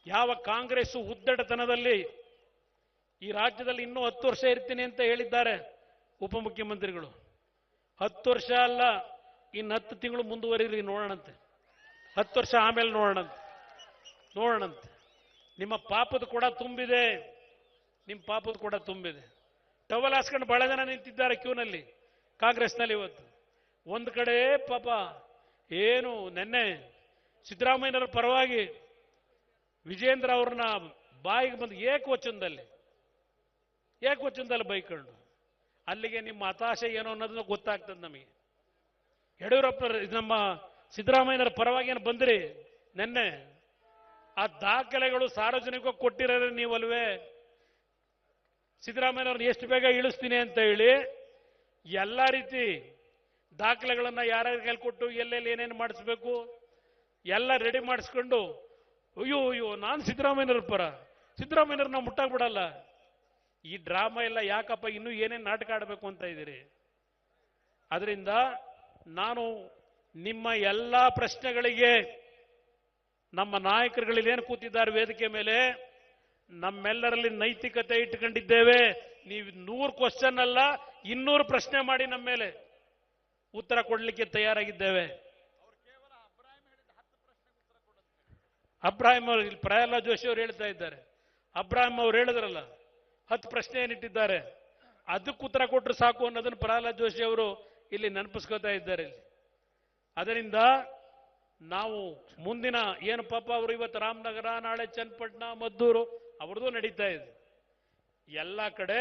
ಯಾವ ಕಾಂಗ್ರೆಸ್ ಉದ್ದಟತನದಲ್ಲಿ ಈ ರಾಜ್ಯದಲ್ಲಿ ಇನ್ನೂ 10 ವರ್ಷ ಇರ್ತೀನಿ ಅಂತ ಹೇಳಿದ್ದಾರೆ ಉಪಮುಖ್ಯಮಂತ್ರಿಗಳು. 10 ವರ್ಷ ಅಲ್ಲ, ಇನ್ನು 10 ತಿಂಗಳು ಮುಂದುವರಿರಿ, ನೋಡೋಣಂತೆ. 10 ವರ್ಷ ಆಮೇಲೆ ನೋಡೋಣಂತೆ. ನಿಮ್ಮ ಪಾಪದ ಕೂಡ ತುಂಬಿದೆ, ನಿಮ್ಮ ಪಾಪದ ಕೂಡ ತುಂಬಿದೆ. ಟವಲ್ ಹಾಸ್ಕೊಂಡು ಬಹಳ ಜನ ನಿಂತಿದ್ದಾರೆ ಕ್ಯೂನಲ್ಲಿ ಕಾಂಗ್ರೆಸ್ನಲ್ಲಿ ಇವತ್ತು. ಒಂದು ಕಡೆ ಪಾಪ ಏನು ನೆನ್ನೆ ಸಿದ್ದರಾಮಯ್ಯನವರ ಪರವಾಗಿ ವಿಜೇಂದ್ರ ಅವ್ರನ್ನ ಬಾಯಿಗೆ ಬಂದು ಏಕವಚನದಲ್ಲಿ ಬೈಕೊಂಡು, ಅಲ್ಲಿಗೆ ನಿಮ್ಮ ಹತಾಶೆ ಏನು ಅನ್ನೋದನ್ನ ಗೊತ್ತಾಗ್ತದೆ ನಮಗೆ. ಯಡಿಯೂರಪ್ಪ ನಮ್ಮ ಸಿದ್ದರಾಮಯ್ಯನವರ ಪರವಾಗಿ ಏನು ಬಂದ್ರಿ ನೆನ್ನೆ, ಆ ದಾಖಲೆಗಳು ಸಾರ್ವಜನಿಕವಾಗಿ ಕೊಟ್ಟಿರೋರೆ ನೀವಲ್ವೇ. ಸಿದ್ದರಾಮಯ್ಯನವ್ರನ್ನ ಎಷ್ಟು ಬೇಗ ಇಳಿಸ್ತೀನಿ ಅಂತ ಹೇಳಿ ಎಲ್ಲ ರೀತಿ ದಾಖಲೆಗಳನ್ನ ಯಾರ್ಯಾರ ಕೈಲಿ ಕೊಟ್ಟು ಎಲ್ಲೆಲ್ಲಿ ಏನೇನು ಮಾಡಿಸ್ಬೇಕು ಎಲ್ಲ ರೆಡಿ ಮಾಡಿಸ್ಕೊಂಡು, ಅಯ್ಯೋ ನಾನು ಸಿದ್ದರಾಮಯ್ಯನವ್ರ ಪರ, ಸಿದ್ದರಾಮಯ್ಯನವ್ರನ್ನ ಮುಟ್ಟಾಕ್ಬಿಡಲ್ಲ. ಈ ಡ್ರಾಮಾ ಎಲ್ಲ ಯಾಕಪ್ಪ, ಇನ್ನೂ ಏನೇನು ನಾಟಕ ಆಡಬೇಕು ಅಂತ ಇದ್ದೀರಿ? ಅದರಿಂದ ನಾನು ನಿಮ್ಮ ಎಲ್ಲ ಪ್ರಶ್ನೆಗಳಿಗೆ ನಮ್ಮ ನಾಯಕರುಗಳಲ್ಲಿ ಏನು ಕೂತಿದ್ದಾರೆ ವೇದಿಕೆ ಮೇಲೆ, ನಮ್ಮೆಲ್ಲರಲ್ಲಿ ನೈತಿಕತೆ ಇಟ್ಟುಕೊಂಡಿದ್ದೇವೆ. ನೀವು 100 ಕ್ವಶನ್ ಅಲ್ಲ 200 ಪ್ರಶ್ನೆ ಮಾಡಿ ನಮ್ಮ ಮೇಲೆ ಉತ್ತರ ಕೊಡಲಿಕ್ಕೆ ತಯಾರಾಗಿದ್ದೇವೆ. ಅಬ್ರಾಹಿಂ ಅವರು, ಇಲ್ಲಿ ಪ್ರಹ್ಲಾದ್ ಜೋಶಿ ಅವರು ಹೇಳ್ತಾ ಇದ್ದಾರೆ, ಅಬ್ರಾಹಿಂ ಅವರು ಹೇಳಿದ್ರಲ್ಲ 10 ಪ್ರಶ್ನೆ ಏನಿಟ್ಟಿದ್ದಾರೆ ಅದಕ್ಕೆ ಉತ್ತರ ಕೊಟ್ಟರು ಸಾಕು ಅನ್ನೋದನ್ನು ಪ್ರಹ್ಲಾದ್ ಜೋಶಿ ಅವರು ಇಲ್ಲಿ ನೆನಪಿಸ್ಕೋತಾ ಇದ್ದಾರೆ. ಅದರಿಂದ ನಾವು ಮುಂದಿನ ಏನು ಪಾಪ ಅವರು ಇವತ್ತು ರಾಮನಗರ, ನಾಳೆ ಚನ್ನಪಟ್ಟಣ, ಮದ್ದೂರು ಅವ್ರದ್ದು ನಡೀತಾ ಇದೆ. ಎಲ್ಲ ಕಡೆ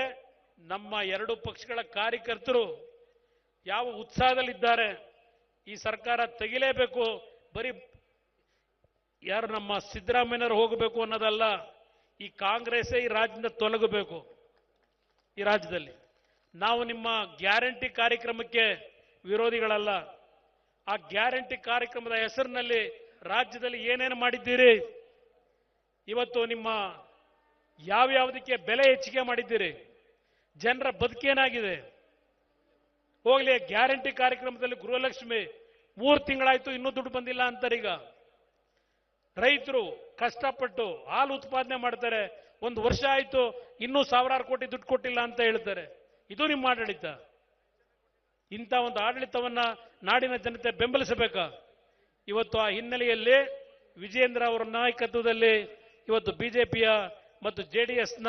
ನಮ್ಮ 2 ಪಕ್ಷಗಳ ಕಾರ್ಯಕರ್ತರು ಯಾವ ಉತ್ಸಾಹದಲ್ಲಿದ್ದಾರೆ. ಈ ಸರ್ಕಾರ ತೆಗಿಲೇಬೇಕು, ಬರೀ ಯಾರು ನಮ್ಮ ಸಿದ್ದರಾಮಯ್ಯನವರು ಹೋಗಬೇಕು ಅನ್ನೋದಲ್ಲ, ಈ ಕಾಂಗ್ರೆಸ್ಸೇ ಈ ರಾಜ್ಯದಿಂದ ತೊಲಗಬೇಕು. ಈ ರಾಜ್ಯದಲ್ಲಿ ನಾವು ನಿಮ್ಮ ಗ್ಯಾರಂಟಿ ಕಾರ್ಯಕ್ರಮಕ್ಕೆ ವಿರೋಧಿಗಳಲ್ಲ. ಆ ಗ್ಯಾರಂಟಿ ಕಾರ್ಯಕ್ರಮದ ಹೆಸರಿನಲ್ಲಿ ರಾಜ್ಯದಲ್ಲಿ ಏನೇನು ಮಾಡಿದ್ದೀರಿ, ಇವತ್ತು ನಿಮ್ಮ ಯಾವ್ಯಾವುದಕ್ಕೆ ಬೆಲೆ ಹೆಚ್ಚಿಗೆ ಮಾಡಿದ್ದೀರಿ, ಜನರ ಬದುಕೇನಾಗಿದೆ ಹೋಗ್ಲಿ. ಗ್ಯಾರಂಟಿ ಕಾರ್ಯಕ್ರಮದಲ್ಲಿ ಗೃಹಲಕ್ಷ್ಮಿ 3 ತಿಂಗಳಾಯ್ತು ಇನ್ನೂ ದುಡ್ಡು ಬಂದಿಲ್ಲ ಅಂತಾರೀಗ. ರೈತರು ಕಷ್ಟಪಟ್ಟು ಹಾಲು ಉತ್ಪಾದನೆ ಮಾಡ್ತಾರೆ, 1 ವರ್ಷ ಆಯ್ತು ಇನ್ನೂ ಸಾವಿರಾರು ಕೋಟಿ ದುಡ್ಡು ಕೊಟ್ಟಿಲ್ಲ ಅಂತ ಹೇಳ್ತಾರೆ. ಇದು ನಿಮ್ಮ ಆಡಳಿತ. ಇಂಥ ಒಂದು ಆಡಳಿತವನ್ನ ನಾಡಿನ ಜನತೆ ಬೆಂಬಲಿಸಬೇಕಾ? ಇವತ್ತು ಆ ಹಿನ್ನೆಲೆಯಲ್ಲಿ ವಿಜೇಂದ್ರ ಅವರ ನಾಯಕತ್ವದಲ್ಲಿ ಇವತ್ತು ಬಿಜೆಪಿಯ ಮತ್ತು ಜೆಡಿಎಸ್ನ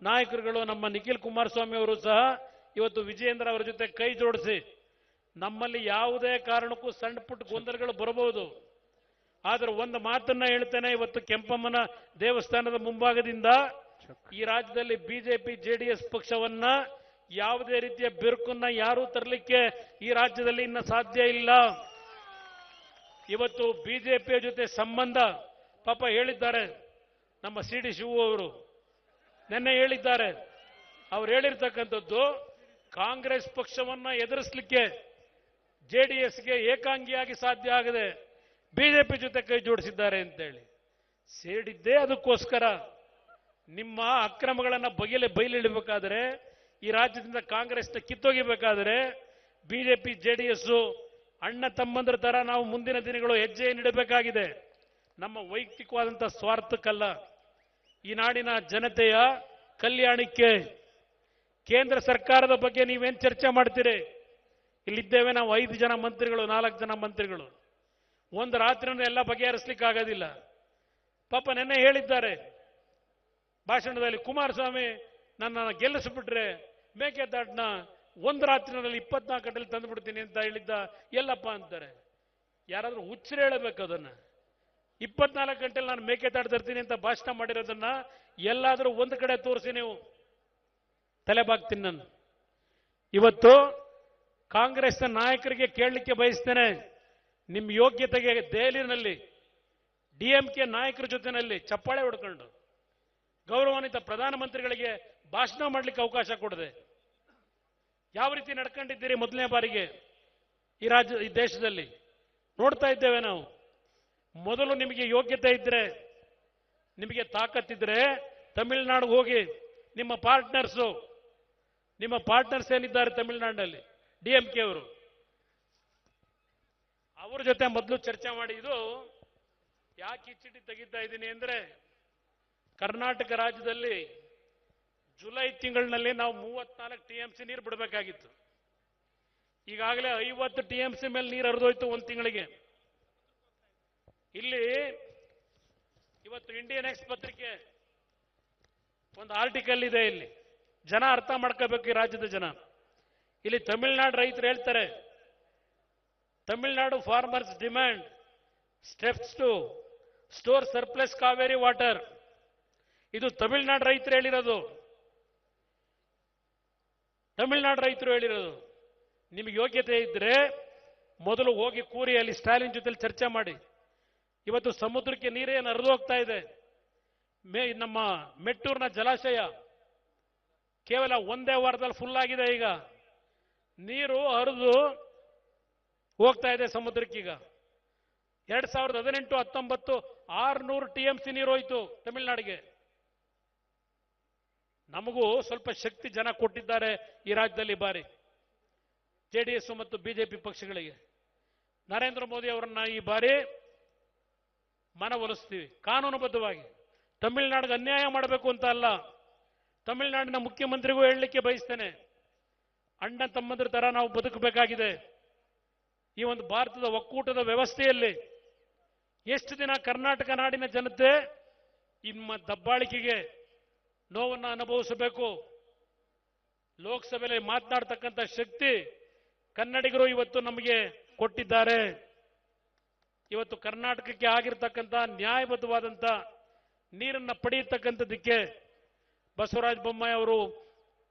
ನಾಯಕರುಗಳು, ನಮ್ಮ ನಿಖಿಲ್ ಕುಮಾರಸ್ವಾಮಿ ಅವರು ಸಹ ಇವತ್ತು ವಿಜೇಂದ್ರ ಅವರ ಜೊತೆ ಕೈ ಜೋಡಿಸಿ, ನಮ್ಮಲ್ಲಿ ಯಾವುದೇ ಕಾರಣಕ್ಕೂ ಸಣ್ಣ ಪುಟ್ಟ ಗೊಂದಲಗಳು ಬರಬಹುದು, ಆದರೆ ಒಂದು ಮಾತನ್ನ ಹೇಳ್ತೇನೆ, ಇವತ್ತು ಕೆಂಪಮ್ಮನ ದೇವಸ್ಥಾನದ ಮುಂಭಾಗದಿಂದ ಈ ರಾಜ್ಯದಲ್ಲಿ ಬಿಜೆಪಿ ಜೆಡಿಎಸ್ ಪಕ್ಷವನ್ನ ಯಾವುದೇ ರೀತಿಯ ಬಿರುಕನ್ನ ಯಾರೂ ತರಲಿಕ್ಕೆ ಈ ರಾಜ್ಯದಲ್ಲಿ ಇನ್ನ ಸಾಧ್ಯ ಇಲ್ಲ. ಇವತ್ತು ಬಿಜೆಪಿಯ ಜೊತೆ ಸಂಬಂಧ ಪಾಪ ಹೇಳಿದ್ದಾರೆ ನಮ್ಮ ಸಿ.ಡಿ. ಶಿವು ಅವರು, ನಿನ್ನೆ ಹೇಳಿದ್ದಾರೆ. ಅವ್ರು ಹೇಳಿರ್ತಕ್ಕಂಥದ್ದು, ಕಾಂಗ್ರೆಸ್ ಪಕ್ಷವನ್ನ ಎದುರಿಸಲಿಕ್ಕೆ ಜೆಡಿಎಸ್ಗೆ ಏಕಾಂಗಿಯಾಗಿ ಸಾಧ್ಯ ಆಗದೆ ಬಿಜೆಪಿ ಜೊತೆ ಕೈ ಜೋಡಿಸಿದ್ದಾರೆ ಅಂತೇಳಿ ಸೇಡಿದ್ದೇ. ಅದಕ್ಕೋಸ್ಕರ ನಿಮ್ಮ ಅಕ್ರಮಗಳನ್ನು ಬಯಲಿಡಬೇಕಾದ್ರೆ, ಈ ರಾಜ್ಯದಿಂದ ಕಾಂಗ್ರೆಸ್ನ ಕಿತ್ತೊಗಿಬೇಕಾದ್ರೆ ಬಿಜೆಪಿ ಜೆಡಿಎಸ್ ಅಣ್ಣ ತಮ್ಮಂದ್ರ ತರ ನಾವು ಮುಂದಿನ ದಿನಗಳು ಹೆಜ್ಜೆ ನೀಡಬೇಕಾಗಿದೆ. ನಮ್ಮ ವೈಯಕ್ತಿಕವಾದಂತಹ ಸ್ವಾರ್ಥಕ್ಕಲ್ಲ, ಈ ನಾಡಿನ ಜನತೆಯ ಕಲ್ಯಾಣಕ್ಕೆ. ಕೇಂದ್ರ ಸರ್ಕಾರದ ಬಗ್ಗೆ ನೀವೇನು ಚರ್ಚೆ ಮಾಡ್ತೀರಿ? ಇಲ್ಲಿದ್ದೇವೆ ನಾವು 5 ಜನ ಮಂತ್ರಿಗಳು, 4 ಜನ ಮಂತ್ರಿಗಳು. ಒಂದು ರಾತ್ರಿಯನ್ನು ಎಲ್ಲ ಬಗೆಹರಿಸಲಿಕ್ಕೆ ಆಗೋದಿಲ್ಲ. ಪಾಪ ನೆನ್ನೆ ಹೇಳಿದ್ದಾರೆ ಭಾಷಣದಲ್ಲಿ, ಕುಮಾರಸ್ವಾಮಿ ನನ್ನ ಗೆಲ್ಲಿಸ್ಬಿಟ್ರೆ ಮೇಕೆದಾಟನ್ನ ಒಂದು ರಾತ್ರಿನಲ್ಲಿ 24 ಗಂಟೆಯಲ್ಲಿ ತಂದುಬಿಡ್ತೀನಿ ಅಂತ ಹೇಳಿದ್ದ. ಎಲ್ಲಪ್ಪ ಅಂತಾರೆ. ಯಾರಾದ್ರೂ ಹುಚ್ಚರು ಹೇಳಬೇಕು ಅದನ್ನ. 24 ಗಂಟೆಯಲ್ಲಿ ನಾನು ಮೇಕೆದಾಟು ತರ್ತೀನಿ ಅಂತ ಭಾಷಣ ಮಾಡಿರೋದನ್ನ ಎಲ್ಲಾದ್ರೂ ಒಂದು ಕಡೆ ತೋರಿಸಿ, ನೀವು ತಲೆಬಾಗ್ತೀನಿ ನಾನು. ಇವತ್ತು ಕಾಂಗ್ರೆಸ್ನ ನಾಯಕರಿಗೆ ಕೇಳಲಿಕ್ಕೆ ಬಯಸ್ತೇನೆ, ನಿಮ್ಮ ಯೋಗ್ಯತೆಗೆ ದೆಹಲಿನಲ್ಲಿ ಡಿಎಂಕೆ ನಾಯಕರ ಜೊತೆನಲ್ಲಿ ಚಪ್ಪಾಳೆ ಹೊಡ್ಕೊಂಡು ಗೌರವಾನ್ವಿತ ಪ್ರಧಾನಮಂತ್ರಿಗಳಿಗೆ ಭಾಷಣ ಮಾಡಲಿಕ್ಕೆ ಅವಕಾಶ ಕೊಡದೆ ಯಾವ ರೀತಿ ನಡ್ಕೊಂಡಿದ್ದೀರಿ ಮೊದಲನೇ ಬಾರಿಗೆ ಈ ದೇಶದಲ್ಲಿ ನೋಡ್ತಾ ಇದ್ದೇವೆ ನಾವು. ಮೊದಲು ನಿಮಗೆ ಯೋಗ್ಯತೆ ಇದ್ರೆ, ನಿಮಗೆ ತಾಕತ್ತಿದ್ರೆ ತಮಿಳುನಾಡಿಗೆ ಹೋಗಿ ನಿಮ್ಮ ಪಾರ್ಟ್ನರ್ಸ್ ಏನಿದ್ದಾರೆ ತಮಿಳುನಾಡಿನಲ್ಲಿ ಡಿಎಂಕೆ ಅವರು, ಅವ್ರ ಜೊತೆ ಮೊದಲು ಚರ್ಚೆ ಮಾಡಿ. ಇದು ಯಾಕೆ ಈ ಚೀಟಿ ತೆಗಿತಾ ಇದ್ದೀನಿ ಅಂದ್ರೆ, ಕರ್ನಾಟಕ ರಾಜ್ಯದಲ್ಲಿ ಜುಲೈ ತಿಂಗಳಿನಲ್ಲಿ ನಾವು 34 TMC ನೀರು ಬಿಡಬೇಕಾಗಿತ್ತು. ಈಗಾಗಲೇ 50 TMC ಮೇಲೆ ನೀರು ಹರಿದೋಯ್ತು ಒಂದು ತಿಂಗಳಿಗೆ. ಇಲ್ಲಿ ಇವತ್ತು ಇಂಡಿಯನ್ ಎಕ್ಸ್ ಪತ್ರಿಕೆ ಒಂದು ಆರ್ಟಿಕಲ್ ಇದೆ. ಇಲ್ಲಿ ಜನ ಅರ್ಥ ಮಾಡ್ಕೋಬೇಕು, ಈ ರಾಜ್ಯದ ಜನ. ಇಲ್ಲಿ ತಮಿಳುನಾಡು ರೈತರು ಹೇಳ್ತಾರೆ, Tamil Nadu farmers demand steps to store surplus Kaveri water. ಇದು ತಮಿಳುನಾಡು ರೈತರು ಹೇಳಿರೋದು. ತಮಿಳುನಾಡು ರೈತರು ಹೇಳಿರೋದು. ನಿಮಗೆ ಯೋಗ್ಯತೆ ಇದ್ರೆ ಮೊದಲು ಹೋಗಿ ಕೂರಿ ಅಲ್ಲಿ ಸ್ಟಾಲಿನ್ ಜೊತೆಲಿ ಚರ್ಚೆ ಮಾಡಿ. ಇವತ್ತು ಸಮುದ್ರಕ್ಕೆ ನೀರೇನು ಹರಿದು ಹೋಗ್ತಾ ಇದೆ. ನಮ್ಮ ಮೆಟ್ಟೂರಿನ ಜಲಾಶಯ ಕೇವಲ ಒಂದೇ ವಾರದಲ್ಲಿ ಫುಲ್ ಆಗಿದೆ. ಈಗ ನೀರು ಹರಿದು ಹೋಗ್ತಾ ಇದೆ ಸಮುದ್ರಕ್ಕೀಗ. 2018-19 600 TMC ನೀರು ಹೋಯ್ತು ತಮಿಳುನಾಡಿಗೆ. ನಮಗೂ ಸ್ವಲ್ಪ ಶಕ್ತಿ ಜನ ಕೊಟ್ಟಿದ್ದಾರೆ ಈ ರಾಜ್ಯದಲ್ಲಿ ಬಾರಿ, ಜೆಡಿಎಸ್ ಮತ್ತು ಬಿಜೆಪಿ ಪಕ್ಷಗಳಿಗೆ. ನರೇಂದ್ರ ಮೋದಿ ಅವರನ್ನ ಈ ಬಾರಿ ಮನವೊಲಿಸ್ತೀವಿ ಕಾನೂನುಬದ್ಧವಾಗಿ. ತಮಿಳುನಾಡಿಗೆ ಅನ್ಯಾಯ ಮಾಡಬೇಕು ಅಂತ ಅಲ್ಲ. ತಮಿಳುನಾಡಿನ ಮುಖ್ಯಮಂತ್ರಿಗೂ ಹೇಳಲಿಕ್ಕೆ ಬಯಸ್ತೇನೆ, ಅಣ್ಣ ತಮ್ಮಂದ್ರ ತರ ನಾವು ಬದುಕಬೇಕಾಗಿದೆ. ಈ ಒಂದು ಭಾರತದ ಒಕ್ಕೂಟದ ವ್ಯವಸ್ಥೆಯಲ್ಲಿ ಎಷ್ಟು ದಿನ ಕರ್ನಾಟಕ ನಾಡಿನ ಜನತೆ ನಿಮ್ಮ ದಬ್ಬಾಳಿಕೆಗೆ ನೋವನ್ನು ಅನುಭವಿಸಬೇಕು? ಲೋಕಸಭೆಯಲ್ಲಿ ಮಾತನಾಡತಕ್ಕಂಥ ಶಕ್ತಿ ಕನ್ನಡಿಗರು ಇವತ್ತು ನಮಗೆ ಕೊಟ್ಟಿದ್ದಾರೆ. ಇವತ್ತು ಕರ್ನಾಟಕಕ್ಕೆ ಆಗಿರತಕ್ಕಂಥ ನ್ಯಾಯಬದ್ಧವಾದಂಥ ನೀರನ್ನು ಪಡೆಯತಕ್ಕಂಥದ್ದಕ್ಕೆ ಬಸವರಾಜ ಬೊಮ್ಮಾಯಿ ಅವರು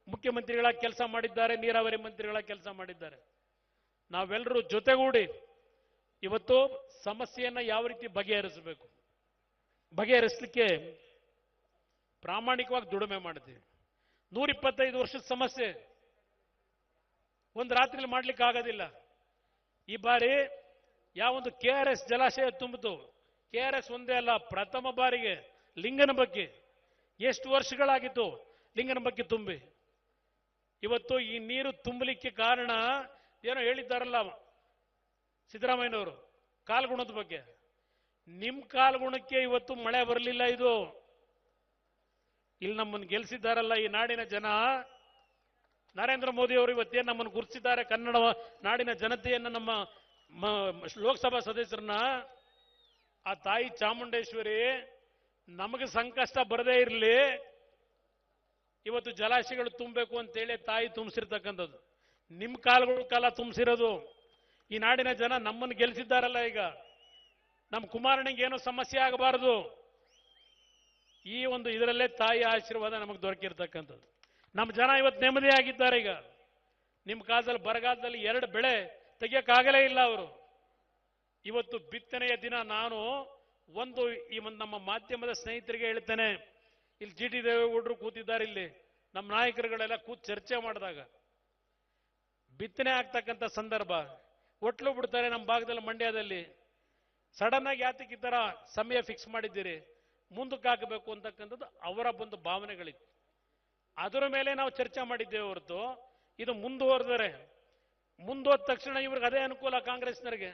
ಮುಖ್ಯಮಂತ್ರಿಗಳ ಕೆಲಸ ಮಾಡಿದ್ದಾರೆ, ನೀರಾವರಿ ಮಂತ್ರಿಗಳ ಕೆಲಸ ಮಾಡಿದ್ದಾರೆ. ನಾವೆಲ್ಲರೂ ಜೊತೆಗೂಡಿ ಇವತ್ತು ಸಮಸ್ಯೆಯನ್ನು ಯಾವ ರೀತಿ ಬಗೆಹರಿಸಬೇಕು, ಬಗೆಹರಿಸಲಿಕ್ಕೆ ಪ್ರಾಮಾಣಿಕವಾಗಿ ದುಡಿಮೆ ಮಾಡ್ತೀವಿ. 125 ವರ್ಷದ ಸಮಸ್ಯೆ ಒಂದು ರಾತ್ರಿಯಲ್ಲಿ ಮಾಡ್ಲಿಕ್ಕೆ ಆಗೋದಿಲ್ಲ. ಈ ಬಾರಿ ಯಾವೊಂದು KRS ಜಲಾಶಯ ತುಂಬಿತು, KRS ಒಂದೇ ಅಲ್ಲ, ಪ್ರಥಮ ಬಾರಿಗೆ ಲಿಂಗನ ಬಗ್ಗೆ ಎಷ್ಟು ವರ್ಷಗಳಾಗಿತ್ತು ಲಿಂಗನ ಬಗ್ಗೆ ತುಂಬಿ. ಇವತ್ತು ಈ ನೀರು ತುಂಬಲಿಕ್ಕೆ ಕಾರಣ ಏನೋ ಹೇಳಿದ್ದಾರಲ್ಲ ಸಿದ್ದರಾಮಯ್ಯನವರು, ಕಾಲ್ಗುಣದ ಬಗ್ಗೆ. ನಿಮ್ ಕಾಲ್ಗುಣಕ್ಕೆ ಇವತ್ತು ಮಳೆ ಬರಲಿಲ್ಲ. ಇದು ಇಲ್ಲಿ ನಮ್ಮನ್ನು ಗೆಲ್ಲಿಸಿದ್ದಾರಲ್ಲ ಈ ನಾಡಿನ ಜನ, ನರೇಂದ್ರ ಮೋದಿ ಅವರು ಇವತ್ತೇನು ನಮ್ಮನ್ನು ಗುರುತಿಸಿದ್ದಾರೆ, ಕನ್ನಡ ನಾಡಿನ ಜನತೆಯನ್ನು, ನಮ್ಮ ಲೋಕಸಭಾ ಸದಸ್ಯರನ್ನ. ಆ ತಾಯಿ ಚಾಮುಂಡೇಶ್ವರಿ ನಮಗೆ ಸಂಕಷ್ಟ ಬರದೇ ಇರಲಿ, ಇವತ್ತು ಜಲಾಶಯಗಳು ತುಂಬಬೇಕು ಅಂತೇಳಿ ತಾಯಿ ತುಂಬಿಸಿರ್ತಕ್ಕಂಥದ್ದು. ನಿಮ್ಮ ಕಾಲಗಳ ಕಾಲ ತುಂಬಿಸಿರೋದು. ಈ ನಾಡಿನ ಜನ ನಮ್ಮನ್ನು ಗೆಲ್ಲಿಸಿದ್ದಾರಲ್ಲ, ಈಗ ನಮ್ಮ ಕುಮಾರನಿಗೆ ಏನೂ ಸಮಸ್ಯೆ ಆಗಬಾರದು. ಈ ಒಂದು ಇದರಲ್ಲೇ ತಾಯಿ ಆಶೀರ್ವಾದ ನಮಗೆ ದೊರಕಿರ್ತಕ್ಕಂಥದ್ದು. ನಮ್ಮ ಜನ ಇವತ್ತು ನೆಮ್ಮದಿಯಾಗಿದ್ದಾರೆ. ಈಗ ನಿಮ್ಮ ಕಾಲದಲ್ಲಿ ಬರಗಾಲದಲ್ಲಿ 2 ಬೆಳೆ ತೆಗಿಯಕ್ಕಾಗಲೇ ಇಲ್ಲ ಅವರು. ಇವತ್ತು ಬಿತ್ತನೆಯ ದಿನ ನಾನು ಈ ಒಂದು ನಮ್ಮ ಮಾಧ್ಯಮದ ಸ್ನೇಹಿತರಿಗೆ ಹೇಳ್ತೇನೆ, ಇಲ್ಲಿ GT ದೇವೇಗೌಡರು ಕೂತಿದ್ದಾರೆ, ಇಲ್ಲಿ ನಮ್ಮ ನಾಯಕರುಗಳೆಲ್ಲ ಕೂತು ಚರ್ಚೆ ಮಾಡಿದಾಗ ಬಿತ್ತನೆ ಆಗ್ತಕ್ಕಂಥ ಸಂದರ್ಭ ಒಟ್ಲು ಬಿಡ್ತಾರೆ. ನಮ್ಮ ಭಾಗದಲ್ಲಿ ಮಂಡ್ಯದಲ್ಲಿ ಸಡನ್ ಆಗಿ ಯಾತಕ್ಕೆ ಈ ತರ ಸಮಯ ಫಿಕ್ಸ್ ಮಾಡಿದ್ದೀರಿ, ಮುಂದಕ್ಕೆ ಹಾಕಬೇಕು ಅಂತಕ್ಕಂಥದ್ದು ಅವರ ಒಂದು ಭಾವನೆಗಳಿತ್ತು. ಅದರ ಮೇಲೆ ನಾವು ಚರ್ಚೆ ಮಾಡಿದ್ದೇವೆ ಹೊರತು ಇದು ಮುಂದುವರೆದ ತಕ್ಷಣ ಇವ್ರಿಗೆ ಅದೇ ಅನುಕೂಲ ಕಾಂಗ್ರೆಸ್ನವರಿಗೆ.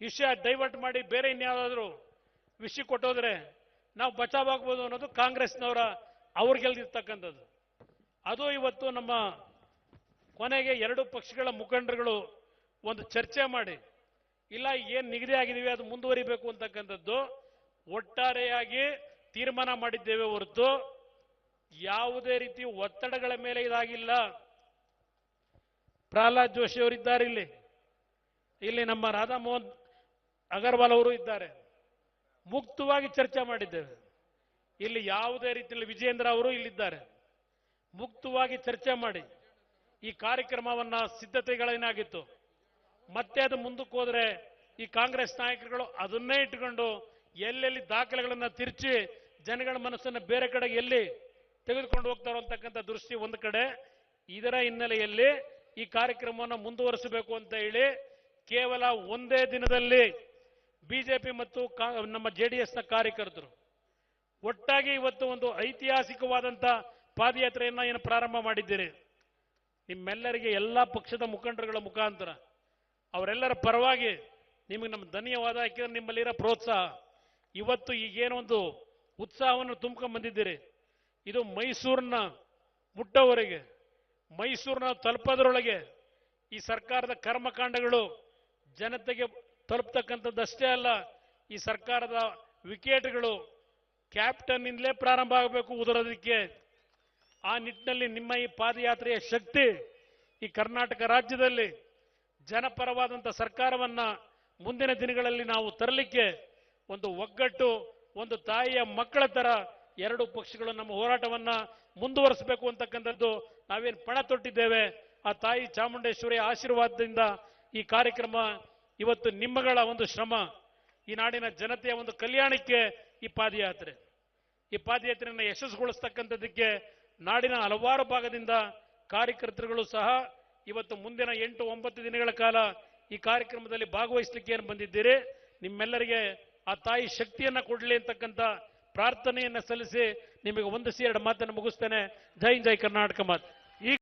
ವಿಷಯ ಡೈವರ್ಟ್ ಮಾಡಿ ಬೇರೆ ಇನ್ಯಾವುದಾದ್ರೂ ವಿಷಯ ಕೊಟ್ಟೋದ್ರೆ ನಾವು ಬಚಾವಾಗ್ಬೋದು ಅನ್ನೋದು ಕಾಂಗ್ರೆಸ್ನವರ ಅವ್ರಿಗೆಲ್ದಿರ್ತಕ್ಕಂಥದ್ದು. ಅದು ಇವತ್ತು ನಮ್ಮ ಕೊನೆಗೆ 2 ಪಕ್ಷಗಳ ಮುಖಂಡರುಗಳು ಒಂದು ಚರ್ಚೆ ಮಾಡಿ, ಇಲ್ಲ ಏನು ನಿಗದಿ ಆಗಿದೀವಿ ಅದು ಮುಂದುವರಿಬೇಕು ಅಂತಕ್ಕಂಥದ್ದು ಒಟ್ಟಾರೆಯಾಗಿ ತೀರ್ಮಾನ ಮಾಡಿದ್ದೇವೆ ಹೊರತು ಯಾವುದೇ ರೀತಿ ಒತ್ತಡಗಳ ಮೇಲೆ ಇದಾಗಿಲ್ಲ. ಪ್ರಹ್ಲಾದ್ ಜೋಶಿ ಅವರಿದ್ದಾರೆ, ಇಲ್ಲಿ ನಮ್ಮ ರಾಧಾಮೋಹನ್ ಅಗರ್ವಾಲ್ ಅವರು ಇದ್ದಾರೆ. ಮುಕ್ತವಾಗಿ ಚರ್ಚೆ ಮಾಡಿದ್ದೇವೆ. ಇಲ್ಲಿ ಯಾವುದೇ ರೀತಿಯಲ್ಲಿ ವಿಜೇಂದ್ರ ಅವರು ಇಲ್ಲಿದ್ದಾರೆ. ಮುಕ್ತವಾಗಿ ಚರ್ಚೆ ಮಾಡಿ ಈ ಕಾರ್ಯಕ್ರಮವನ್ನ ಸಿದ್ಧತೆಗಳೇನಾಗಿತ್ತು ಮತ್ತೆ ಅದು ಮುಂದಕ್ಕೆ ಹೋದ್ರೆ ಈ ಕಾಂಗ್ರೆಸ್ ನಾಯಕರುಗಳು ಅದನ್ನೇ ಇಟ್ಟುಕೊಂಡು ಎಲ್ಲೆಲ್ಲಿ ದಾಖಲೆಗಳನ್ನು ತಿರುಚಿ ಜನಗಳ ಮನಸ್ಸನ್ನು ಬೇರೆ ಕಡೆಗೆ ಎಲ್ಲಿ ತೆಗೆದುಕೊಂಡು ಹೋಗ್ತಾರೋ ಅಂತಕ್ಕಂಥ ದೃಷ್ಟಿ ಒಂದು ಕಡೆ. ಇದರ ಹಿನ್ನೆಲೆಯಲ್ಲಿ ಈ ಕಾರ್ಯಕ್ರಮವನ್ನು ಮುಂದುವರಿಸಬೇಕು ಅಂತ ಹೇಳಿ ಕೇವಲ ಒಂದೇ ದಿನದಲ್ಲಿ ಬಿಜೆಪಿ ಮತ್ತು ನಮ್ಮ ಜೆಡಿಎಸ್ನ ಕಾರ್ಯಕರ್ತರು ಒಟ್ಟಾಗಿ ಇವತ್ತು ಒಂದು ಐತಿಹಾಸಿಕವಾದಂಥ ಪಾದಯಾತ್ರೆಯನ್ನು ಏನು ಪ್ರಾರಂಭ ಮಾಡಿದ್ದೀರಿ. ನಿಮ್ಮೆಲ್ಲರಿಗೆ ಎಲ್ಲ ಪಕ್ಷದ ಮುಖಂಡರುಗಳ ಮುಖಾಂತರ ಅವರೆಲ್ಲರ ಪರವಾಗಿ ನಿಮಗೆ ನಮ್ಮ ಧನ್ಯವಾದ. ಯಾಕೆಂದ್ರೆ ನಿಮ್ಮಲ್ಲಿರೋ ಪ್ರೋತ್ಸಾಹ ಇವತ್ತು ಈಗೇನೊಂದು ಉತ್ಸಾಹವನ್ನು ತುಂಬ್ಕೊಂಡು ಬಂದಿದ್ದೀರಿ. ಇದು ಮೈಸೂರನ್ನ ಮುಟ್ಟೋವರೆಗೆ, ಮೈಸೂರನ್ನ ತಲುಪೋದ್ರೊಳಗೆ ಈ ಸರ್ಕಾರದ ಕರ್ಮಕಾಂಡಗಳು ಜನತೆಗೆ ತಲುಪ್ತಕ್ಕಂಥದ್ದಷ್ಟೇ ಅಲ್ಲ, ಈ ಸರ್ಕಾರದ ವಿಕೆಟ್ಗಳು ಕ್ಯಾಪ್ಟನ್ನಿಂದಲೇ ಪ್ರಾರಂಭ ಆಗಬೇಕು ಉದುರೋದಕ್ಕೆ. ಆ ನಿಟ್ಟಿನಲ್ಲಿ ನಿಮ್ಮ ಈ ಪಾದಯಾತ್ರೆಯ ಶಕ್ತಿ ಈ ಕರ್ನಾಟಕ ರಾಜ್ಯದಲ್ಲಿ ಜನಪರವಾದಂಥ ಸರ್ಕಾರವನ್ನ ಮುಂದಿನ ದಿನಗಳಲ್ಲಿ ನಾವು ತರಲಿಕ್ಕೆ ಒಂದು ಒಗ್ಗಟ್ಟು, ಒಂದು ತಾಯಿಯ ಮಕ್ಕಳ ತರ ಎರಡು ಪಕ್ಷಗಳು ನಮ್ಮ ಹೋರಾಟವನ್ನ ಮುಂದುವರಿಸಬೇಕು ಅಂತಕ್ಕಂಥದ್ದು ನಾವೇನು ಪಣ ತೊಟ್ಟಿದ್ದೇವೆ. ಆ ತಾಯಿ ಚಾಮುಂಡೇಶ್ವರಿಯ ಆಶೀರ್ವಾದದಿಂದ ಈ ಕಾರ್ಯಕ್ರಮ ಇವತ್ತು ನಿಮ್ಮಗಳ ಒಂದು ಶ್ರಮ, ಈ ನಾಡಿನ ಜನತೆಯ ಒಂದು ಕಲ್ಯಾಣಕ್ಕೆ ಈ ಪಾದಯಾತ್ರೆಯನ್ನು ಯಶಸ್ಸುಗೊಳಿಸ್ತಕ್ಕಂಥದ್ದಕ್ಕೆ ನಾಡಿನ ಹಲವಾರು ಭಾಗದಿಂದ ಕಾರ್ಯಕರ್ತರುಗಳು ಸಹ ಇವತ್ತು ಮುಂದಿನ 8-9 ದಿನಗಳ ಕಾಲ ಈ ಕಾರ್ಯಕ್ರಮದಲ್ಲಿ ಭಾಗವಹಿಸಲಿಕ್ಕೆ ಏನು ಬಂದಿದ್ದೀರಿ, ನಿಮ್ಮೆಲ್ಲರಿಗೆ ಆ ತಾಯಿ ಶಕ್ತಿಯನ್ನ ಕೊಡಲಿ ಅಂತಕ್ಕಂಥ ಪ್ರಾರ್ಥನೆಯನ್ನ ಸಲ್ಲಿಸಿ ನಿಮಗೆ ವಂದಿಸಿ 2 ಮಾತನ್ನು ಮುಗಿಸ್ತೇನೆ. ಜೈ ಜೈ ಕರ್ನಾಟಕ ಮಾತು.